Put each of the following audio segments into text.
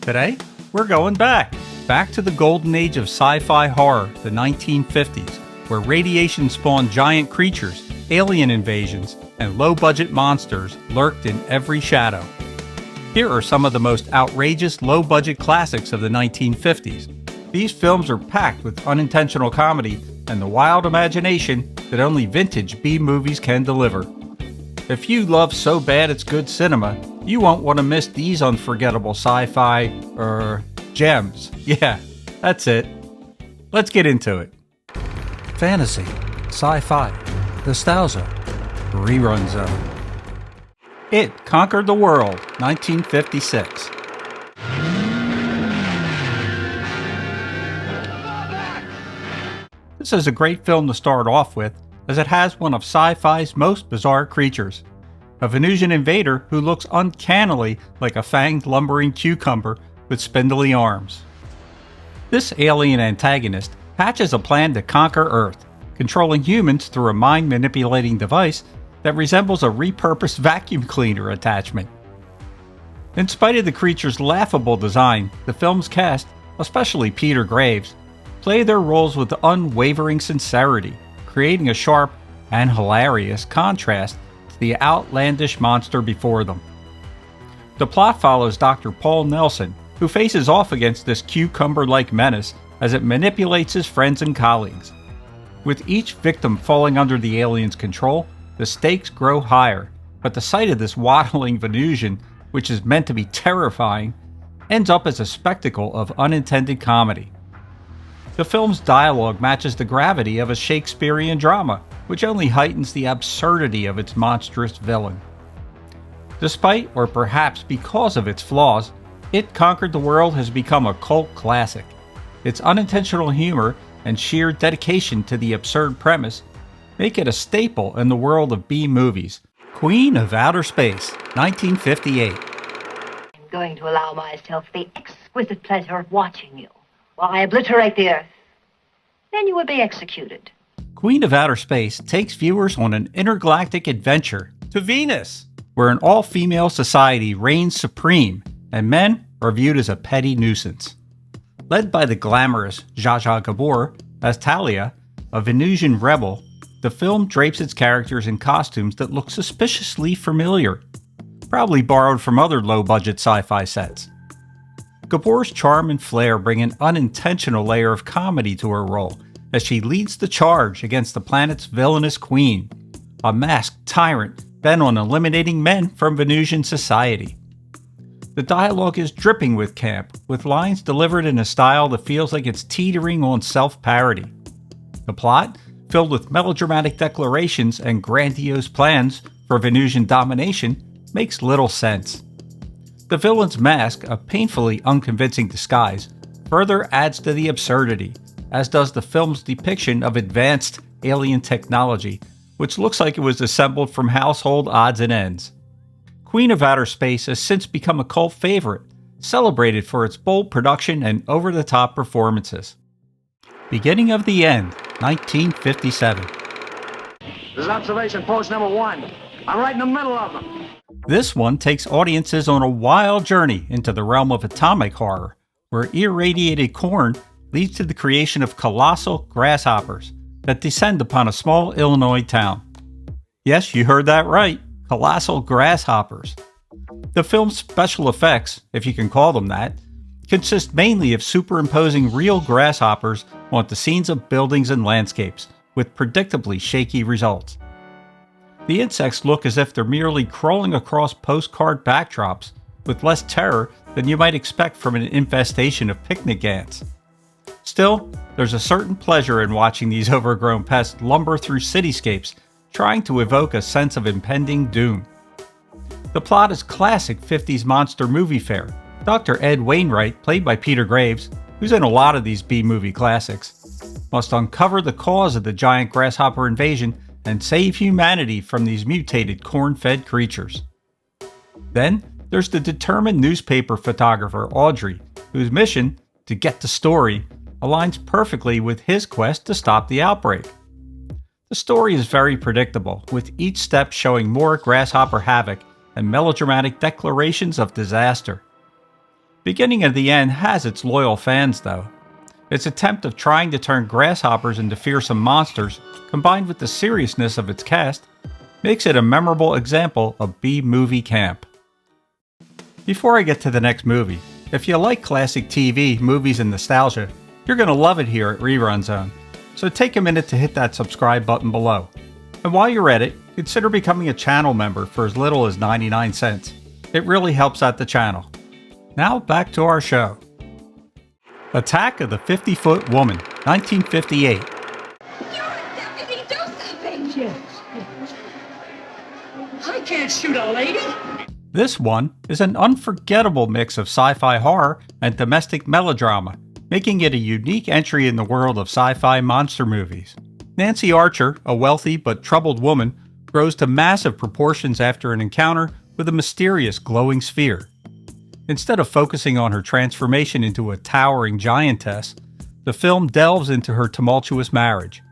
Today, we're going back to the golden age of sci-fi horror, the 1950s, where radiation spawned giant creatures, alien invasions, and low-budget monsters lurked in every shadow. Here are some of the most outrageous low-budget classics of the 1950s. These films are packed with unintentional comedy and the wild imagination that only vintage B-movies can deliver. If you love so bad it's good cinema, you won't want to miss these unforgettable sci-fi, gems. Yeah, that's it. Let's get into it. Fantasy, sci-fi, nostalgia, rerun zone. It Conquered the World, 1956. This is a great film to start off with, as it has one of sci-fi's most bizarre creatures. A Venusian invader who looks uncannily like a fanged lumbering cucumber with spindly arms. This alien antagonist hatches a plan to conquer Earth, controlling humans through a mind-manipulating device that resembles a repurposed vacuum cleaner attachment. In spite of the creature's laughable design, the film's cast, especially Peter Graves, play their roles with unwavering sincerity, creating a sharp and hilarious contrast to the outlandish monster before them. The plot follows Dr. Paul Nelson, who faces off against this cucumber-like menace as it manipulates his friends and colleagues. With each victim falling under the alien's control, the stakes grow higher, but the sight of this waddling Venusian, which is meant to be terrifying, ends up as a spectacle of unintended comedy. The film's dialogue matches the gravity of a Shakespearean drama, which only heightens the absurdity of its monstrous villain. Despite, or perhaps because of its flaws, It Conquered the World has become a cult classic. Its unintentional humor and sheer dedication to the absurd premise make it a staple in the world of B-movies. Queen of Outer Space, 1958. I'm going to allow myself the exquisite pleasure of watching you while I obliterate the Earth. Then you will be executed. Queen of Outer Space takes viewers on an intergalactic adventure to Venus, where an all-female society reigns supreme and men are viewed as a petty nuisance. Led by the glamorous Zsa Zsa Gabor as Talia, a Venusian rebel, the film drapes its characters in costumes that look suspiciously familiar, probably borrowed from other low-budget sci-fi sets. Gabor's charm and flair bring an unintentional layer of comedy to her role as she leads the charge against the planet's villainous queen, a masked tyrant bent on eliminating men from Venusian society. The dialogue is dripping with camp, with lines delivered in a style that feels like it's teetering on self-parody. The plot, filled with melodramatic declarations and grandiose plans for Venusian domination, makes little sense. The villain's mask, a painfully unconvincing disguise, further adds to the absurdity, as does the film's depiction of advanced alien technology, which looks like it was assembled from household odds and ends. Queen of Outer Space has since become a cult favorite, celebrated for its bold production and over-the-top performances. Beginning of the End, 1957. This is observation post number 1. I'm right in the middle of them. This one takes audiences on a wild journey into the realm of atomic horror, where irradiated corn leads to the creation of colossal grasshoppers that descend upon a small Illinois town. Yes, you heard that right, colossal grasshoppers. The film's special effects, if you can call them that, consist mainly of superimposing real grasshoppers onto scenes of buildings and landscapes, with predictably shaky results. The insects look as if they're merely crawling across postcard backdrops, with less terror than you might expect from an infestation of picnic ants. Still, there's a certain pleasure in watching these overgrown pests lumber through cityscapes, trying to evoke a sense of impending doom. The plot is classic 50s monster movie fare. Dr. Ed Wainwright, played by Peter Graves, who's in a lot of these B-movie classics, must uncover the cause of the giant grasshopper invasion and save humanity from these mutated corn-fed creatures. Then, there's the determined newspaper photographer Audrey, whose mission, to get the story, aligns perfectly with his quest to stop the outbreak. The story is very predictable, with each step showing more grasshopper havoc and melodramatic declarations of disaster. Beginning of the End has its loyal fans though. Its attempt of trying to turn grasshoppers into fearsome monsters, combined with the seriousness of its cast, makes it a memorable example of B-movie camp. Before I get to the next movie, if you like classic TV, movies, and nostalgia, you're going to love it here at Rerun Zone, so take a minute to hit that subscribe button below. And while you're at it, consider becoming a channel member for as little as 99 cents. It really helps out the channel. Now back to our show. Attack of the 50-Foot Woman, 1958. You're a deputy, do something! Yes. I can't shoot a lady. This one is an unforgettable mix of sci-fi horror and domestic melodrama, making it a unique entry in the world of sci-fi monster movies. Nancy Archer, a wealthy but troubled woman, grows to massive proportions after an encounter with a mysterious glowing sphere. Instead of focusing on her transformation into a towering giantess, the film delves into her tumultuous marriage.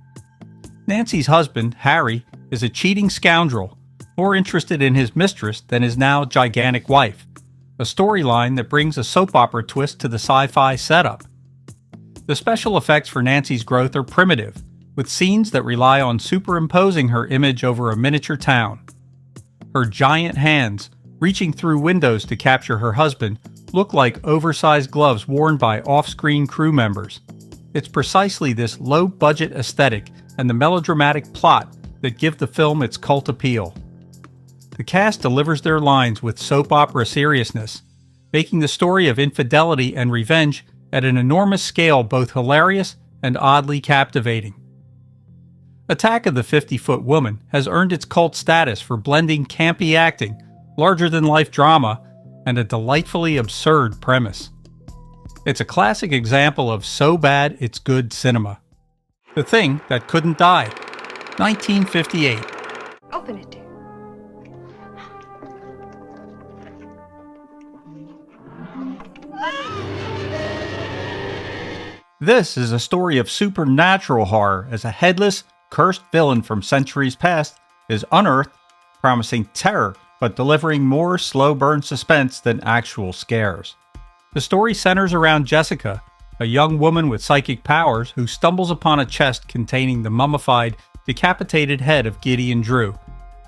Nancy's husband, Harry, is a cheating scoundrel, more interested in his mistress than his now gigantic wife, a storyline that brings a soap opera twist to the sci-fi setup. The special effects for Nancy's growth are primitive, with scenes that rely on superimposing her image over a miniature town. Her giant hands, reaching through windows to capture her husband, look like oversized gloves worn by off-screen crew members. It's precisely this low-budget aesthetic and the melodramatic plot that give the film its cult appeal. The cast delivers their lines with soap opera seriousness, making the story of infidelity and revenge at an enormous scale both hilarious and oddly captivating. Attack of the 50-Foot Woman has earned its cult status for blending campy acting, larger-than-life drama, and a delightfully absurd premise. It's a classic example of so bad it's good cinema. The Thing That Couldn't Die, 1958. Open it. This is a story of supernatural horror as a headless, cursed villain from centuries past is unearthed, promising terror but delivering more slow-burn suspense than actual scares. The story centers around Jessica, a young woman with psychic powers who stumbles upon a chest containing the mummified, decapitated head of Gideon Drew,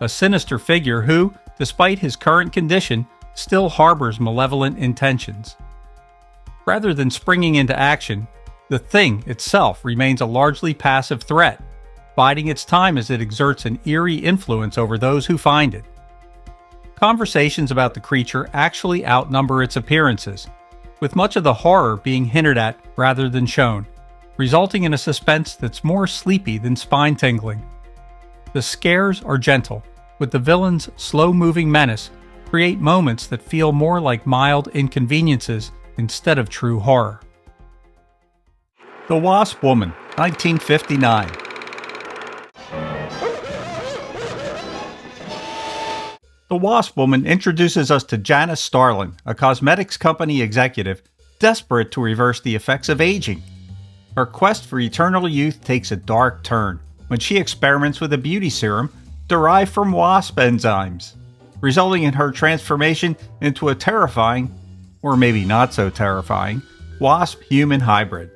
a sinister figure who, despite his current condition, still harbors malevolent intentions. Rather than springing into action, the Thing itself remains a largely passive threat, biding its time as it exerts an eerie influence over those who find it. Conversations about the creature actually outnumber its appearances, with much of the horror being hinted at rather than shown, resulting in a suspense that's more sleepy than spine-tingling. The scares are gentle, with the villain's slow-moving menace create moments that feel more like mild inconveniences instead of true horror. The Wasp Woman, 1959. The Wasp Woman introduces us to Janice Starlin, a cosmetics company executive desperate to reverse the effects of aging. Her quest for eternal youth takes a dark turn when she experiments with a beauty serum derived from wasp enzymes, resulting in her transformation into a terrifying, or maybe not so terrifying, wasp-human hybrid.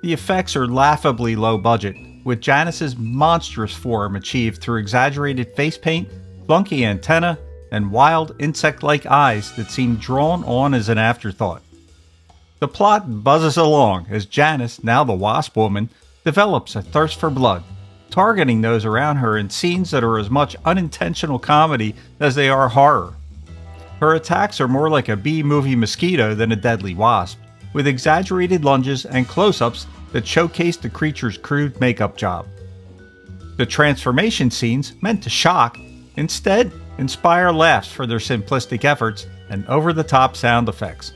The effects are laughably low budget, with Janice's monstrous form achieved through exaggerated face paint, clunky antenna, and wild insect-like eyes that seem drawn on as an afterthought. The plot buzzes along as Janice, now the Wasp Woman, develops a thirst for blood, targeting those around her in scenes that are as much unintentional comedy as they are horror. Her attacks are more like a B-movie mosquito than a deadly wasp, with exaggerated lunges and close-ups that showcase the creature's crude makeup job. The transformation scenes, meant to shock, instead inspire laughs for their simplistic efforts and over-the-top sound effects.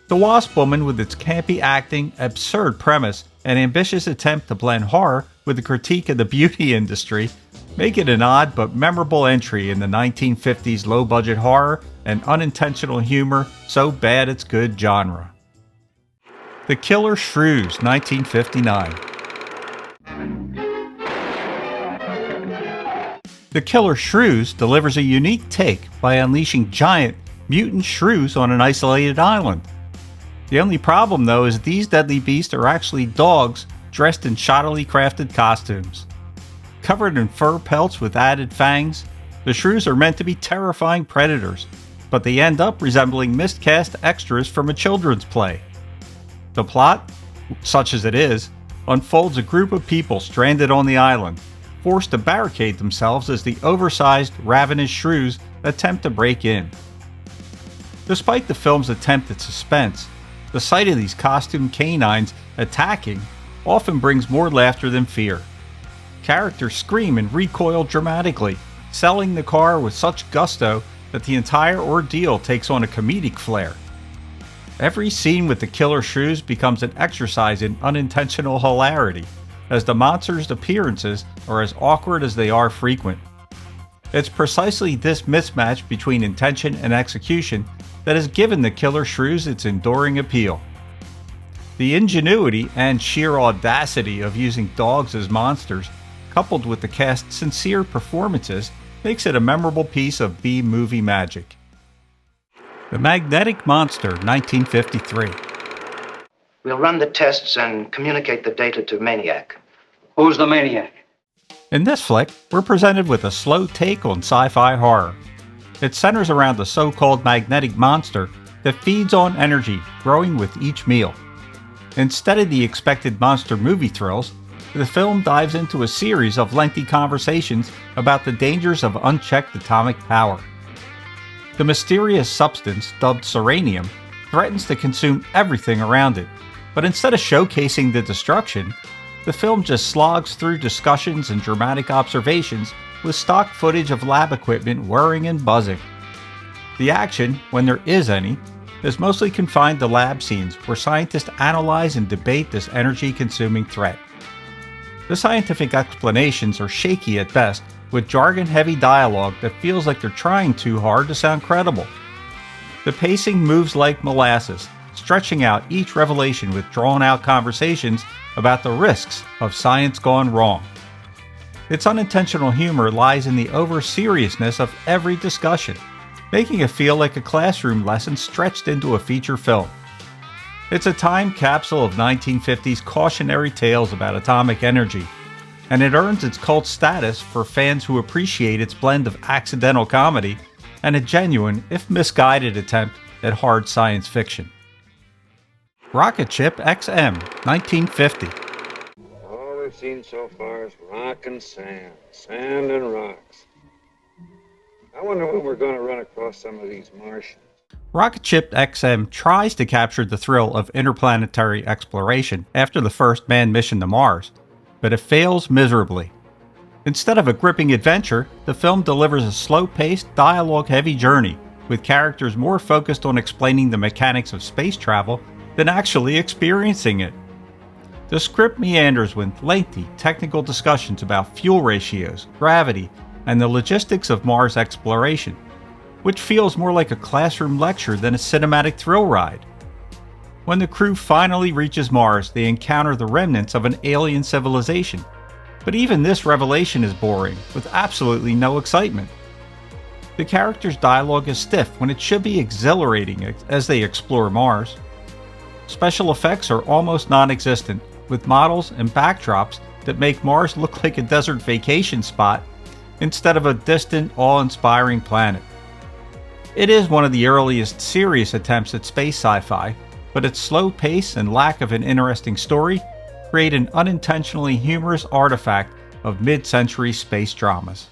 The Wasp Woman, with its campy acting, absurd premise, and ambitious attempt to blend horror with a critique of the beauty industry, make it an odd but memorable entry in the 1950s low-budget horror and unintentional humor so bad it's good genre. The Killer Shrews, 1959. The Killer Shrews delivers a unique take by unleashing giant, mutant shrews on an isolated island. The only problem, though, is these deadly beasts are actually dogs dressed in shoddily crafted costumes. Covered in fur pelts with added fangs, the shrews are meant to be terrifying predators, but they end up resembling miscast extras from a children's play. The plot, such as it is, unfolds a group of people stranded on the island, forced to barricade themselves as the oversized, ravenous shrews attempt to break in. Despite the film's attempt at suspense, the sight of these costumed canines attacking often brings more laughter than fear. Characters scream and recoil dramatically, selling the car with such gusto that the entire ordeal takes on a comedic flair. Every scene with the Killer Shrews becomes an exercise in unintentional hilarity, as the monsters' appearances are as awkward as they are frequent. It's precisely this mismatch between intention and execution that has given the Killer Shrews its enduring appeal. The ingenuity and sheer audacity of using dogs as monsters, coupled with the cast's sincere performances, makes it a memorable piece of B-movie magic. The Magnetic Monster, 1953. We'll run the tests and communicate the data to Maniac. Who's the maniac? In this flick, we're presented with a slow take on sci-fi horror. It centers around the so-called magnetic monster that feeds on energy, growing with each meal. Instead of the expected monster movie thrills, the film dives into a series of lengthy conversations about the dangers of unchecked atomic power. The mysterious substance, dubbed Serenium, threatens to consume everything around it, but instead of showcasing the destruction, the film just slogs through discussions and dramatic observations with stock footage of lab equipment whirring and buzzing. The action, when there is any, is mostly confined to lab scenes where scientists analyze and debate this energy-consuming threat. The scientific explanations are shaky at best, with jargon-heavy dialogue that feels like they're trying too hard to sound credible. The pacing moves like molasses, stretching out each revelation with drawn-out conversations about the risks of science gone wrong. Its unintentional humor lies in the over-seriousness of every discussion, making it feel like a classroom lesson stretched into a feature film. It's a time capsule of 1950s cautionary tales about atomic energy, and it earns its cult status for fans who appreciate its blend of accidental comedy and a genuine, if misguided, attempt at hard science fiction. Rocket Ship XM, 1950. All we've seen so far is rock and sand, sand and rocks. I wonder when we're going to run across some of these Martians. Rocket Ship XM tries to capture the thrill of interplanetary exploration after the first manned mission to Mars, but it fails miserably. Instead of a gripping adventure, the film delivers a slow-paced, dialogue-heavy journey, with characters more focused on explaining the mechanics of space travel than actually experiencing it. The script meanders with lengthy, technical discussions about fuel ratios, gravity, and the logistics of Mars exploration, which feels more like a classroom lecture than a cinematic thrill ride. When the crew finally reaches Mars, they encounter the remnants of an alien civilization, but even this revelation is boring, with absolutely no excitement. The characters' dialogue is stiff when it should be exhilarating as they explore Mars. Special effects are almost non-existent, with models and backdrops that make Mars look like a desert vacation spot instead of a distant, awe-inspiring planet. It is one of the earliest serious attempts at space sci-fi, but its slow pace and lack of an interesting story create an unintentionally humorous artifact of mid-century space dramas.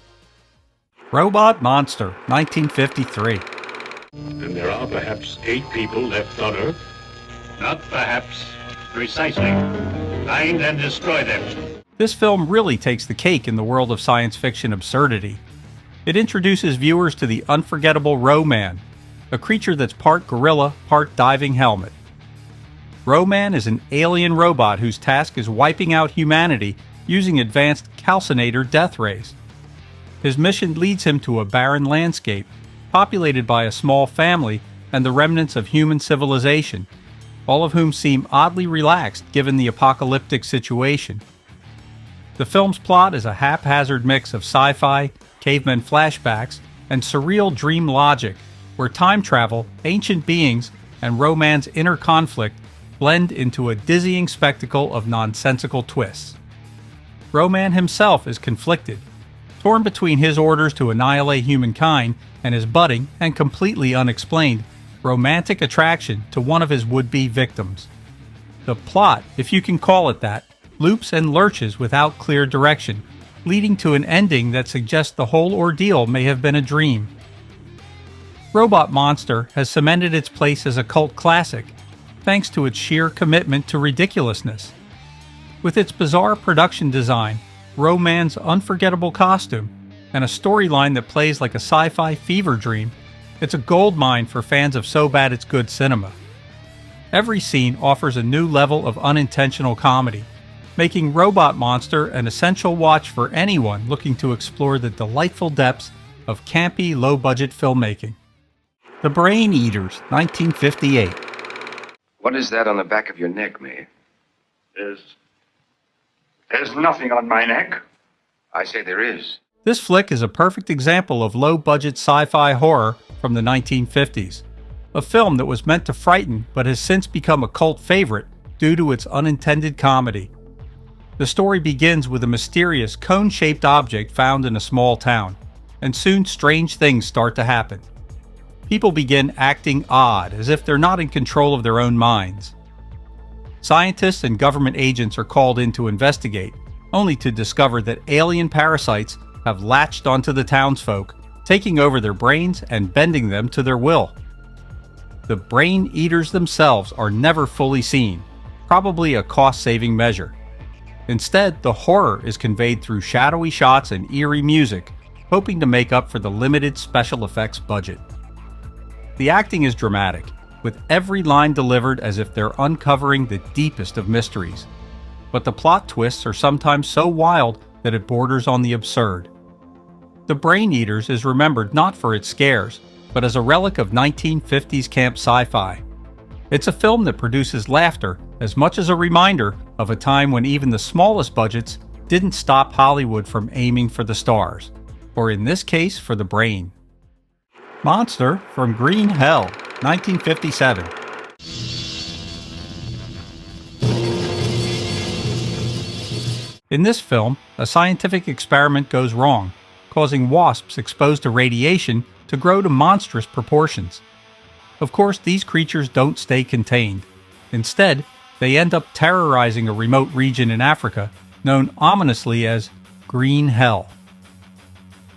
Robot Monster, 1953. And there are perhaps 8 people left on Earth. Not perhaps, precisely. Find and destroy them. This film really takes the cake in the world of science fiction absurdity. It introduces viewers to the unforgettable Ro-Man, a creature that's part gorilla, part diving helmet. Ro-Man is an alien robot whose task is wiping out humanity using advanced calcinator death rays. His mission leads him to a barren landscape, populated by a small family and the remnants of human civilization, all of whom seem oddly relaxed given the apocalyptic situation. The film's plot is a haphazard mix of sci-fi, caveman flashbacks, and surreal dream logic, where time travel, ancient beings, and Roman's inner conflict blend into a dizzying spectacle of nonsensical twists. Roman himself is conflicted, torn between his orders to annihilate humankind and his budding and completely unexplained romantic attraction to one of his would-be victims. The plot, if you can call it that, loops and lurches without clear direction, leading to an ending that suggests the whole ordeal may have been a dream. Robot Monster has cemented its place as a cult classic, thanks to its sheer commitment to ridiculousness. With its bizarre production design, Roman's unforgettable costume, and a storyline that plays like a sci-fi fever dream, it's a goldmine for fans of So Bad It's Good cinema. Every scene offers a new level of unintentional comedy, making Robot Monster an essential watch for anyone looking to explore the delightful depths of campy, low-budget filmmaking. The Brain Eaters, 1958. What is that on the back of your neck, May? There's nothing on my neck. I say there is. This flick is a perfect example of low-budget sci-fi horror from the 1950s, a film that was meant to frighten but has since become a cult favorite due to its unintended comedy. The story begins with a mysterious cone-shaped object found in a small town, and soon strange things start to happen. People begin acting odd, as if they're not in control of their own minds. Scientists and government agents are called in to investigate, only to discover that alien parasites have latched onto the townsfolk, taking over their brains and bending them to their will. The Brain Eaters themselves are never fully seen, probably a cost-saving measure. Instead, the horror is conveyed through shadowy shots and eerie music, hoping to make up for the limited special effects budget. The acting is dramatic, with every line delivered as if they're uncovering the deepest of mysteries. But the plot twists are sometimes so wild that it borders on the absurd. The Brain Eaters is remembered not for its scares, but as a relic of 1950s camp sci-fi. It's a film that produces laughter as much as a reminder of a time when even the smallest budgets didn't stop Hollywood from aiming for the stars, or in this case for the brain. Monster from Green Hell, 1957. In this film, a scientific experiment goes wrong, causing wasps exposed to radiation to grow to monstrous proportions. Of course, these creatures don't stay contained. Instead, they end up terrorizing a remote region in Africa known ominously as Green Hell.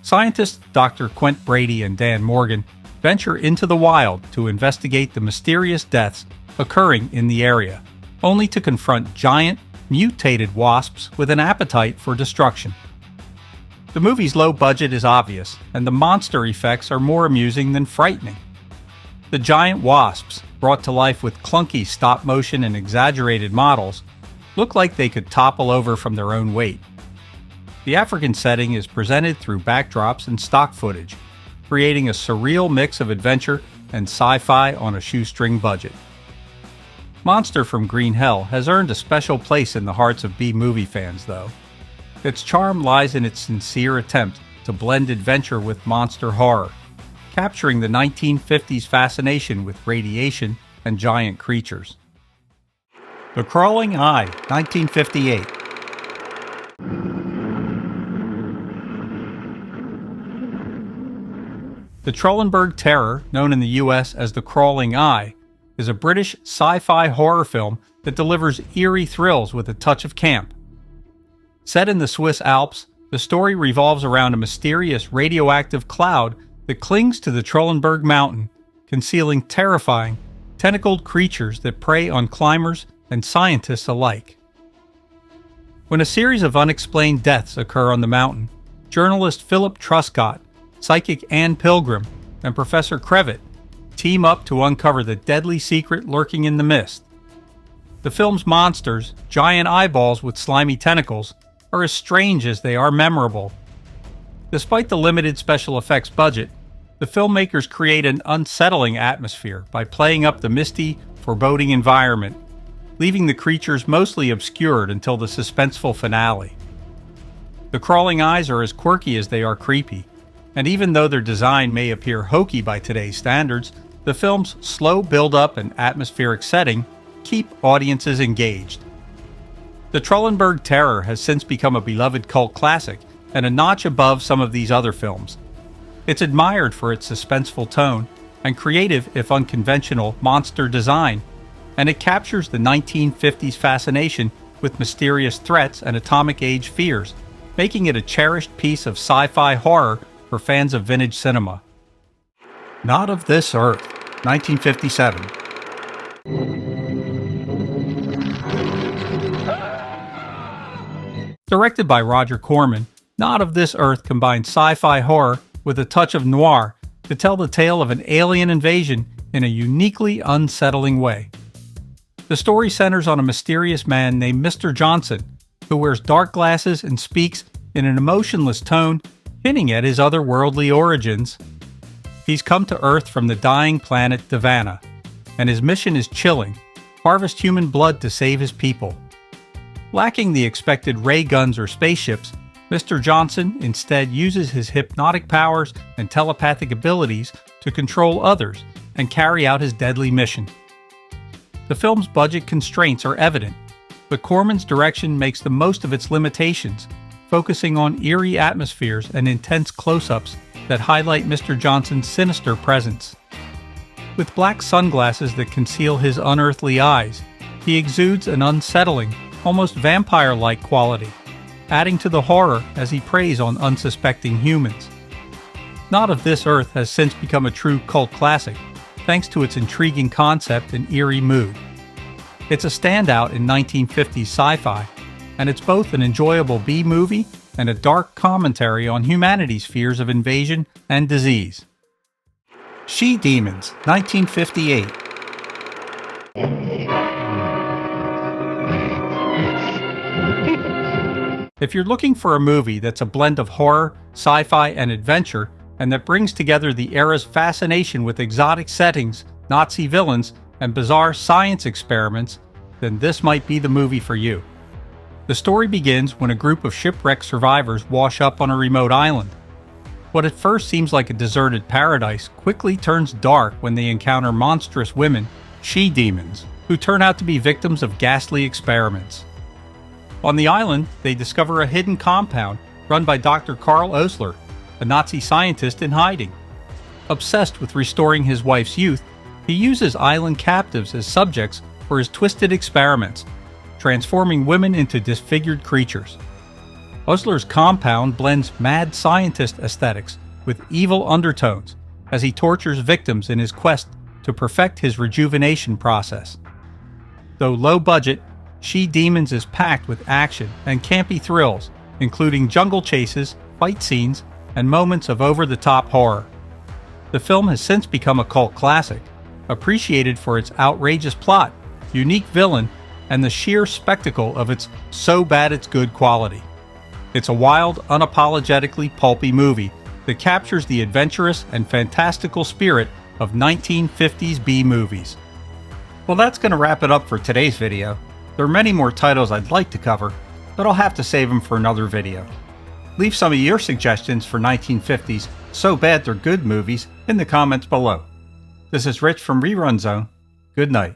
Scientists Dr. Quint Brady and Dan Morgan venture into the wild to investigate the mysterious deaths occurring in the area, only to confront giant, mutated wasps with an appetite for destruction. The movie's low budget is obvious, and the monster effects are more amusing than frightening. The giant wasps, brought to life with clunky stop-motion and exaggerated models, look like they could topple over from their own weight. The African setting is presented through backdrops and stock footage, creating a surreal mix of adventure and sci-fi on a shoestring budget. Monster from Green Hell has earned a special place in the hearts of B-movie fans, though. Its charm lies in its sincere attempt to blend adventure with monster horror, capturing the 1950s fascination with radiation and giant creatures. The Crawling Eye, 1958. The Trollenberg Terror, known in the US as The Crawling Eye, is a British sci-fi horror film that delivers eerie thrills with a touch of camp. Set in the Swiss Alps, the story revolves around a mysterious radioactive cloud that clings to the Trollenberg Mountain, concealing terrifying, tentacled creatures that prey on climbers and scientists alike. When a series of unexplained deaths occur on the mountain, journalist Philip Truscott, psychic Anne Pilgrim, and Professor Crevitt team up to uncover the deadly secret lurking in the mist. The film's monsters, giant eyeballs with slimy tentacles, are as strange as they are memorable. Despite the limited special effects budget, the filmmakers create an unsettling atmosphere by playing up the misty, foreboding environment, leaving the creatures mostly obscured until the suspenseful finale. The Crawling Eyes are as quirky as they are creepy, And even though their design may appear hokey by today's standards, the film's slow build-up and atmospheric setting keep audiences engaged. The Trollenberg Terror has since become a beloved cult classic and a notch above some of these other films. It's admired for its suspenseful tone and creative, if unconventional, monster design, and it captures the 1950s fascination with mysterious threats and atomic age fears, making it a cherished piece of sci-fi horror for fans of vintage cinema. Not of This Earth, 1957. Directed by Roger Corman, Not of This Earth combines sci-fi horror with a touch of noir to tell the tale of an alien invasion in a uniquely unsettling way. The story centers on a mysterious man named Mr. Johnson, who wears dark glasses and speaks in an emotionless tone, hinting at his otherworldly origins. He's come to Earth from the dying planet Davana, and his mission is chilling: harvest human blood to save his people. Lacking the expected ray guns or spaceships, Mr. Johnson instead uses his hypnotic powers and telepathic abilities to control others and carry out his deadly mission. The film's budget constraints are evident, but Corman's direction makes the most of its limitations, focusing on eerie atmospheres and intense close-ups that highlight Mr. Johnson's sinister presence. With black sunglasses that conceal his unearthly eyes, he exudes an unsettling, almost vampire-like quality, adding to the horror as he preys on unsuspecting humans. Not of This Earth has since become a true cult classic, thanks to its intriguing concept and eerie mood. It's a standout in 1950s sci-fi, and it's both an enjoyable B-movie and a dark commentary on humanity's fears of invasion and disease. She-Demons, 1958. If you're looking for a movie that's a blend of horror, sci-fi, and adventure, and that brings together the era's fascination with exotic settings, Nazi villains, and bizarre science experiments, then this might be the movie for you. The story begins when a group of shipwrecked survivors wash up on a remote island. What at first seems like a deserted paradise quickly turns dark when they encounter monstrous women, she-demons, who turn out to be victims of ghastly experiments. On the island, they discover a hidden compound run by Dr. Karl Osler, a Nazi scientist in hiding. Obsessed with restoring his wife's youth, he uses island captives as subjects for his twisted experiments, transforming women into disfigured creatures. Osler's compound blends mad scientist aesthetics with evil undertones as he tortures victims in his quest to perfect his rejuvenation process. Though low budget, She-Demons is packed with action and campy thrills, including jungle chases, fight scenes, and moments of over-the-top horror. The film has since become a cult classic, appreciated for its outrageous plot, unique villain, and the sheer spectacle of its so-bad-it's-good quality. It's a wild, unapologetically pulpy movie that captures the adventurous and fantastical spirit of 1950s B-movies. Well, that's going to wrap it up for today's video. There are many more titles I'd like to cover, but I'll have to save them for another video. Leave some of your suggestions for 1950s so bad they're good movies in the comments below. This is Rich from Rerun Zone. Good night.